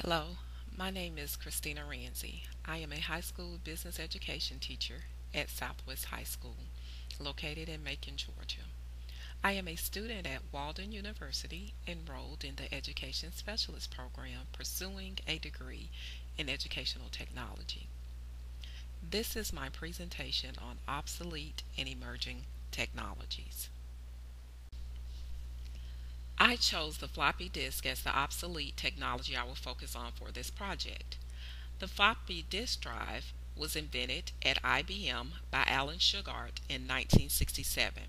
Hello, my name is Christina Ransey. I am a high school business education teacher at Southwest High School, located in Macon, Georgia. I am a student at Walden University enrolled in the Education Specialist Program pursuing a degree in educational technology. This is my presentation on obsolete and emerging technologies. I chose the floppy disk as the obsolete technology I will focus on for this project. The floppy disk drive was invented at IBM by Alan Shugart in 1967.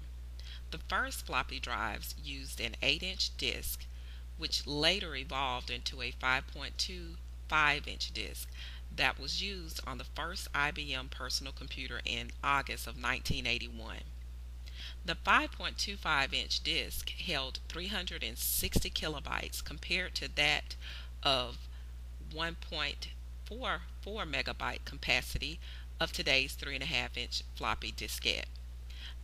The first floppy drives used an 8-inch disk, which later evolved into a 5.25-inch disk that was used on the first IBM personal computer in August of 1981. The 5.25-inch disk held 360 kilobytes compared to that of 1.44 megabyte capacity of today's 3.5-inch floppy diskette.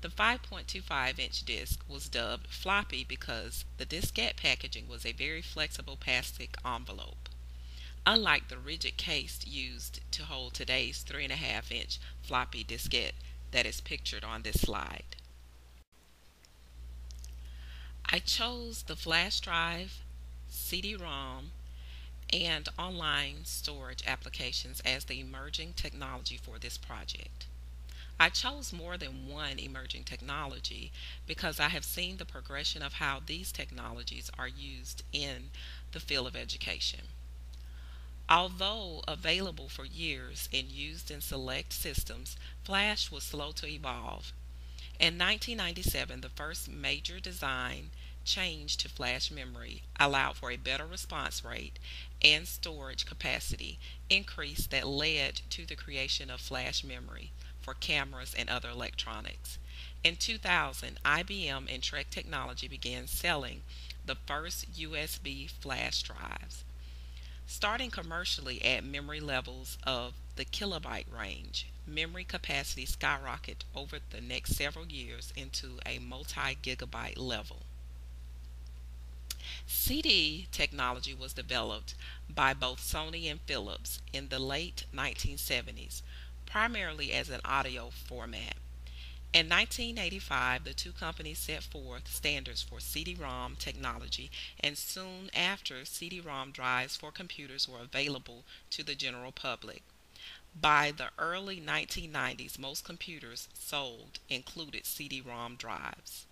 The 5.25-inch disk was dubbed floppy because the diskette packaging was a very flexible plastic envelope, unlike the rigid case used to hold today's 3.5-inch floppy diskette that is pictured on this slide. I chose the flash drive, CD-ROM, and online storage applications as the emerging technology for this project. I chose more than one emerging technology because I have seen the progression of how these technologies are used in the field of education. Although available for years and used in select systems, Flash was slow to evolve. In 1997, the first major design change to flash memory allowed for a better response rate and storage capacity increase that led to the creation of flash memory for cameras and other electronics. In 2000, IBM and Trek Technology began selling the first USB flash drives. Starting commercially at memory levels of the kilobyte range, memory capacity skyrocketed over the next several years into a multi-gigabyte level. CD technology was developed by both Sony and Philips in the late 1970s, primarily as an audio format. In 1985, the two companies set forth standards for CD-ROM technology, and soon after, CD-ROM drives for computers were available to the general public. By the early 1990s, most computers sold included CD-ROM drives.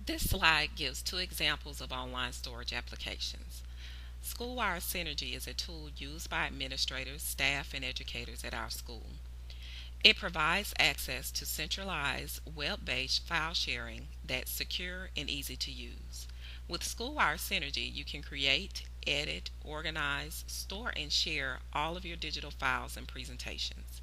This slide gives two examples of online storage applications. SchoolWire Synergy is a tool used by administrators, staff, and educators at our school. It provides access to centralized web-based file sharing that's secure and easy to use. With SchoolWire Synergy, you can create, edit, organize, store, and share all of your digital files and presentations.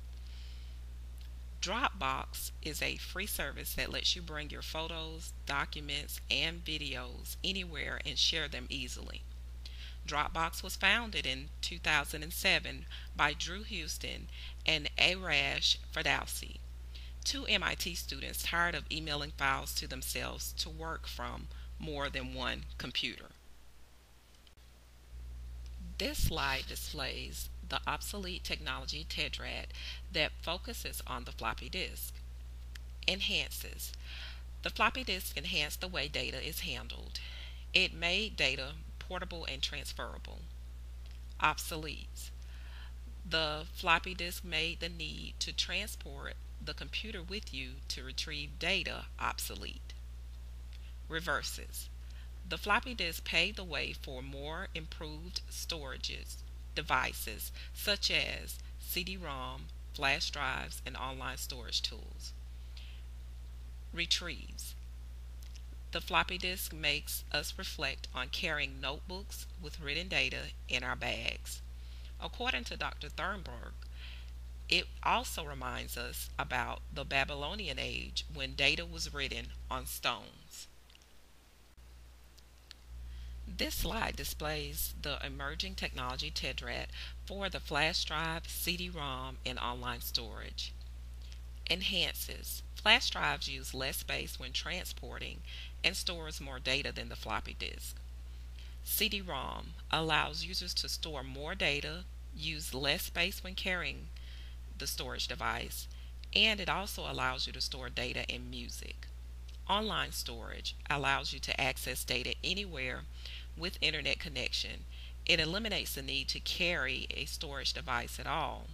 Dropbox is a free service that lets you bring your photos, documents, and videos anywhere and share them easily. Dropbox was founded in 2007 by Drew Houston and Arash Ferdowsi, two MIT students tired of emailing files to themselves to work from more than one computer. This slide displays the obsolete technology TEDRAD that focuses on the floppy disk. Enhances. The floppy disk enhanced the way data is handled. It made data portable and transferable. Obsoletes. The floppy disk made the need to transport the computer with you to retrieve data obsolete. Reverses. The floppy disk paved the way for more improved storages devices such as CD-ROM, flash drives, and online storage tools. Retrieves. The floppy disk makes us reflect on carrying notebooks with written data in our bags. According to Dr. Thornburg, it also reminds us about the Babylonian age when data was written on stones. This slide displays the emerging technology TEDRAD for the flash drive, CD-ROM, and online storage. Enhances. Flash drives use less space when transporting and stores more data than the floppy disk. CD-ROM allows users to store more data, use less space when carrying the storage device, and it also allows you to store data and music. Online storage allows you to access data anywhere with internet connection. It eliminates the need to carry a storage device at all,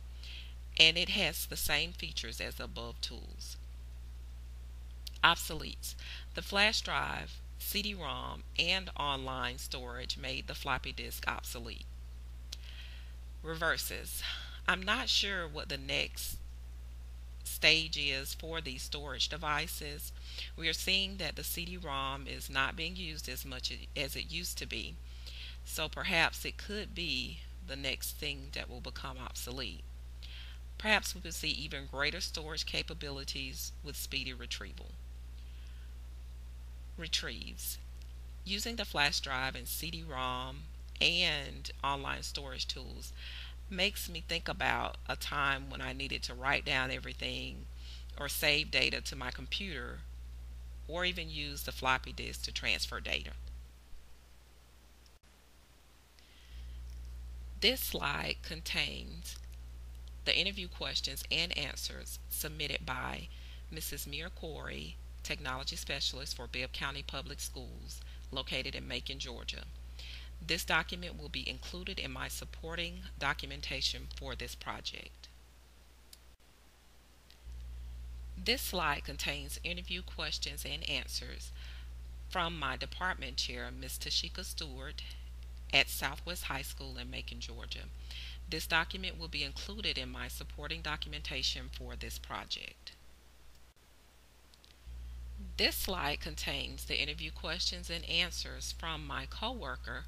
and it has the same features as the above tools. Obsoletes. The flash drive, CD-ROM, and online storage made the floppy disk obsolete. Reverses. I'm not sure what the next stage is for these storage devices. We are seeing that the CD-ROM is not being used as much as it used to be. So perhaps it could be the next thing that will become obsolete. Perhaps we will see even greater storage capabilities with speedy retrieves. Using the flash drive and CD-ROM and online storage tools makes me think about a time when I needed to write down everything or save data to my computer or even use the floppy disk to transfer data. This slide contains the interview questions and answers submitted by Mrs. Mira Corey, Technology Specialist for Bibb County Public Schools, located in Macon, Georgia. This document will be included in my supporting documentation for this project. This slide contains interview questions and answers from my department chair, Ms. Tashika Stewart, at Southwest High School in Macon, Georgia. This document will be included in my supporting documentation for this project. This slide contains the interview questions and answers from my coworker,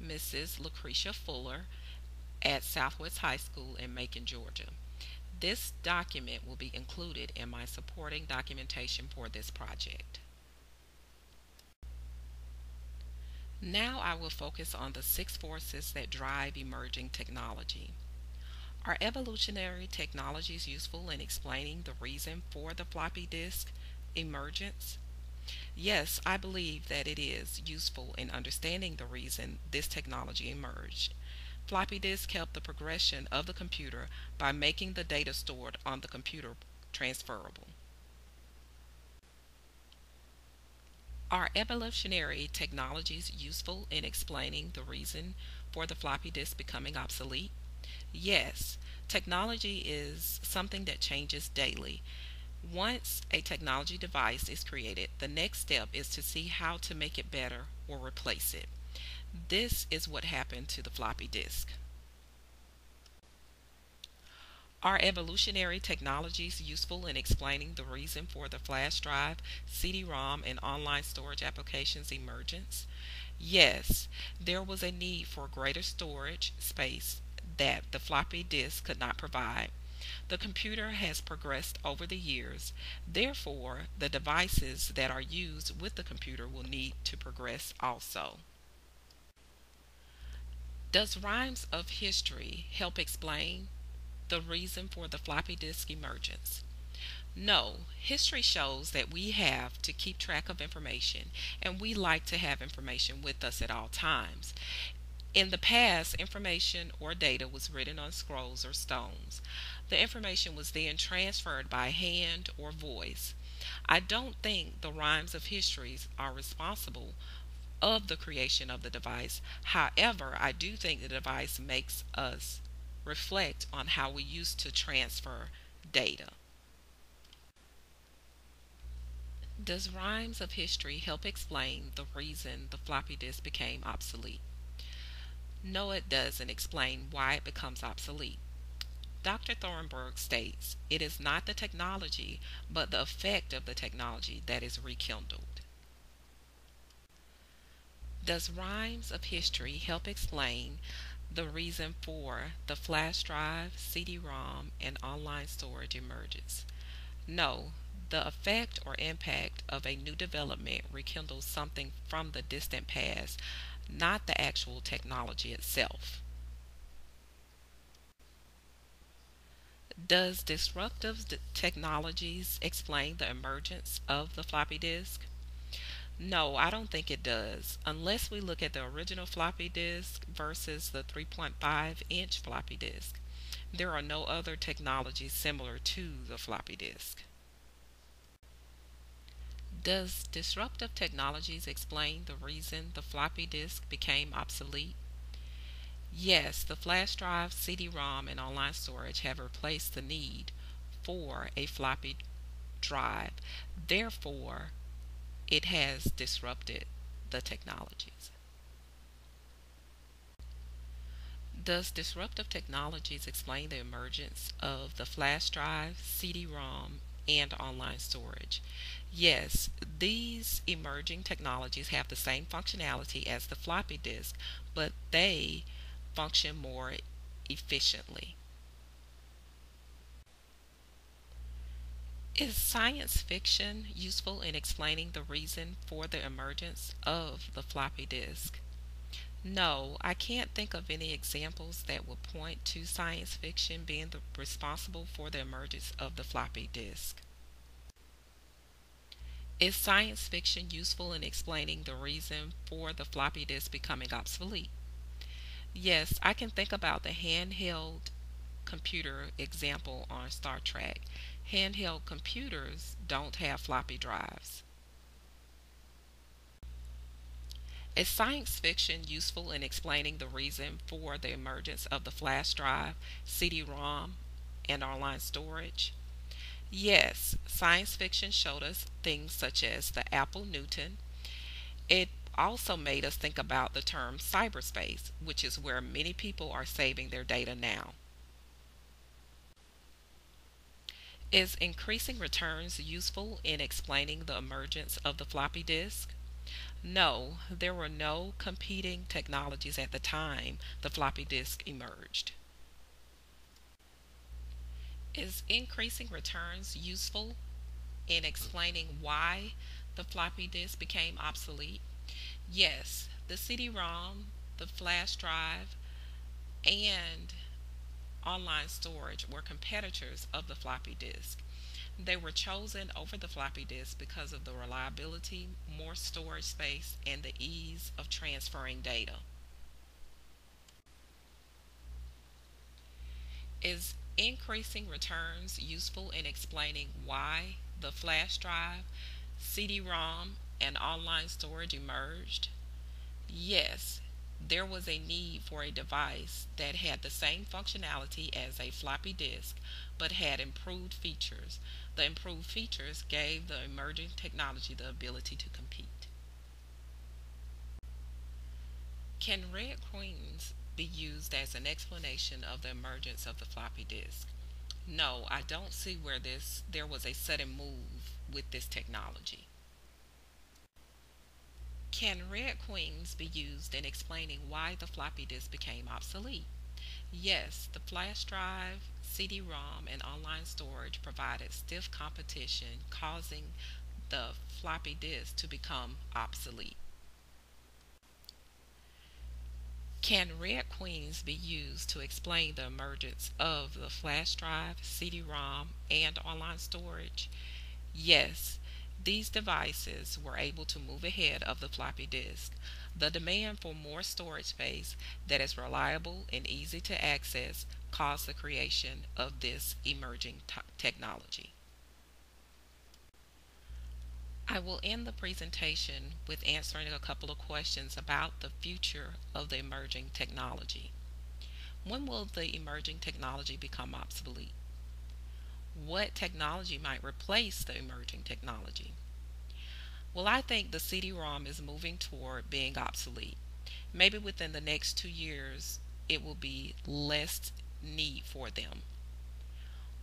Mrs. Lucretia Fuller, at Southwest High School in Macon, Georgia. This document will be included in my supporting documentation for this project. Now I will focus on the 6 forces that drive emerging technology. Are evolutionary technologies useful in explaining the reason for the floppy disk emergence? Yes, I believe that it is useful in understanding the reason this technology emerged. Floppy disk helped the progression of the computer by making the data stored on the computer transferable. Are evolutionary technologies useful in explaining the reason for the floppy disk becoming obsolete? Yes, technology is something that changes daily. Once a technology device is created, the next step is to see how to make it better or replace it. This is what happened to the floppy disk. Are evolutionary technologies useful in explaining the reason for the flash drive, CD-ROM, and online storage applications emergence? Yes, there was a need for greater storage space that the floppy disk could not provide. The computer has progressed over the years, therefore, the devices that are used with the computer will need to progress also. Does rhymes of history help explain the reason for the floppy disk emergence? No, history shows that we have to keep track of information, and we like to have information with us at all times. In the past, information or data was written on scrolls or stones. The information was then transferred by hand or voice. I don't think the rhymes of histories are responsible of the creation of the device. However, I do think the device makes us reflect on how we used to transfer data. Does rhymes of history help explain the reason the floppy disk became obsolete? No, it doesn't explain why it becomes obsolete. Dr. Thornburg states it is not the technology, but the effect of the technology that is rekindled. Does rhymes of history help explain the reason for the flash drive, CD-ROM, and online storage emergence? No, the effect or impact of a new development rekindles something from the distant past, not the actual technology itself. Does disruptive technologies explain the emergence of the floppy disk? No, I don't think it does. Unless we look at the original floppy disk versus the 3.5-inch floppy disk. There are no other technologies similar to the floppy disk. Does disruptive technologies explain the reason the floppy disk became obsolete? Yes, the flash drive, CD-ROM, and online storage have replaced the need for a floppy drive. Therefore, it has disrupted the technologies. Does disruptive technologies explain the emergence of the flash drive, CD-ROM, and online storage? Yes, these emerging technologies have the same functionality as the floppy disk, but they function more efficiently. Is science fiction useful in explaining the reason for the emergence of the floppy disk? No, I can't think of any examples that would point to science fiction being responsible for the emergence of the floppy disk. Is science fiction useful in explaining the reason for the floppy disk becoming obsolete? Yes, I can think about the handheld computer example on Star Trek. Handheld computers don't have floppy drives. Is science fiction useful in explaining the reason for the emergence of the flash drive, CD-ROM, and online storage? Yes, science fiction showed us things such as the Apple Newton. It also made us think about the term cyberspace, which is where many people are saving their data now. Is increasing returns useful in explaining the emergence of the floppy disk? No, there were no competing technologies at the time the floppy disk emerged. Is increasing returns useful in explaining why the floppy disk became obsolete? Yes, the CD-ROM, the flash drive, and online storage were competitors of the floppy disk. They were chosen over the floppy disk because of the reliability, more storage space, and the ease of transferring data. Is increasing returns useful in explaining why the flash drive, CD-ROM, and online storage emerged? Yes, there was a need for a device that had the same functionality as a floppy disk but had improved features. The improved features gave the emerging technology the ability to compete. Can red queens be used as an explanation of the emergence of the floppy disk? No, I don't see where there was a sudden move with this technology. Can red queens be used in explaining why the floppy disk became obsolete? Yes, the flash drive, CD-ROM, and online storage provided stiff competition, causing the floppy disk to become obsolete. Can red queens be used to explain the emergence of the flash drive, CD-ROM, and online storage? Yes, these devices were able to move ahead of the floppy disk. The demand for more storage space that is reliable and easy to access caused the creation of this emerging technology. I will end the presentation with answering a couple of questions about the future of the emerging technology. When will the emerging technology become obsolete? What technology might replace the emerging technology? Well, I think the CD-ROM is moving toward being obsolete. Maybe within the next 2 years, it will be less need for them.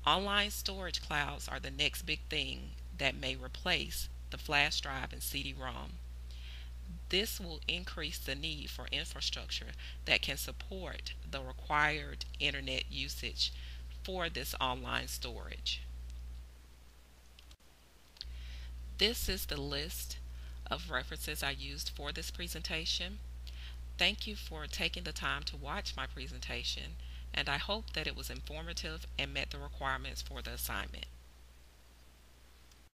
Online storage clouds are the next big thing that may replace the flash drive and CD-ROM. This will increase the need for infrastructure that can support the required internet usage for this online storage. This is the list of references I used for this presentation. Thank you for taking the time to watch my presentation, and I hope that it was informative and met the requirements for the assignment.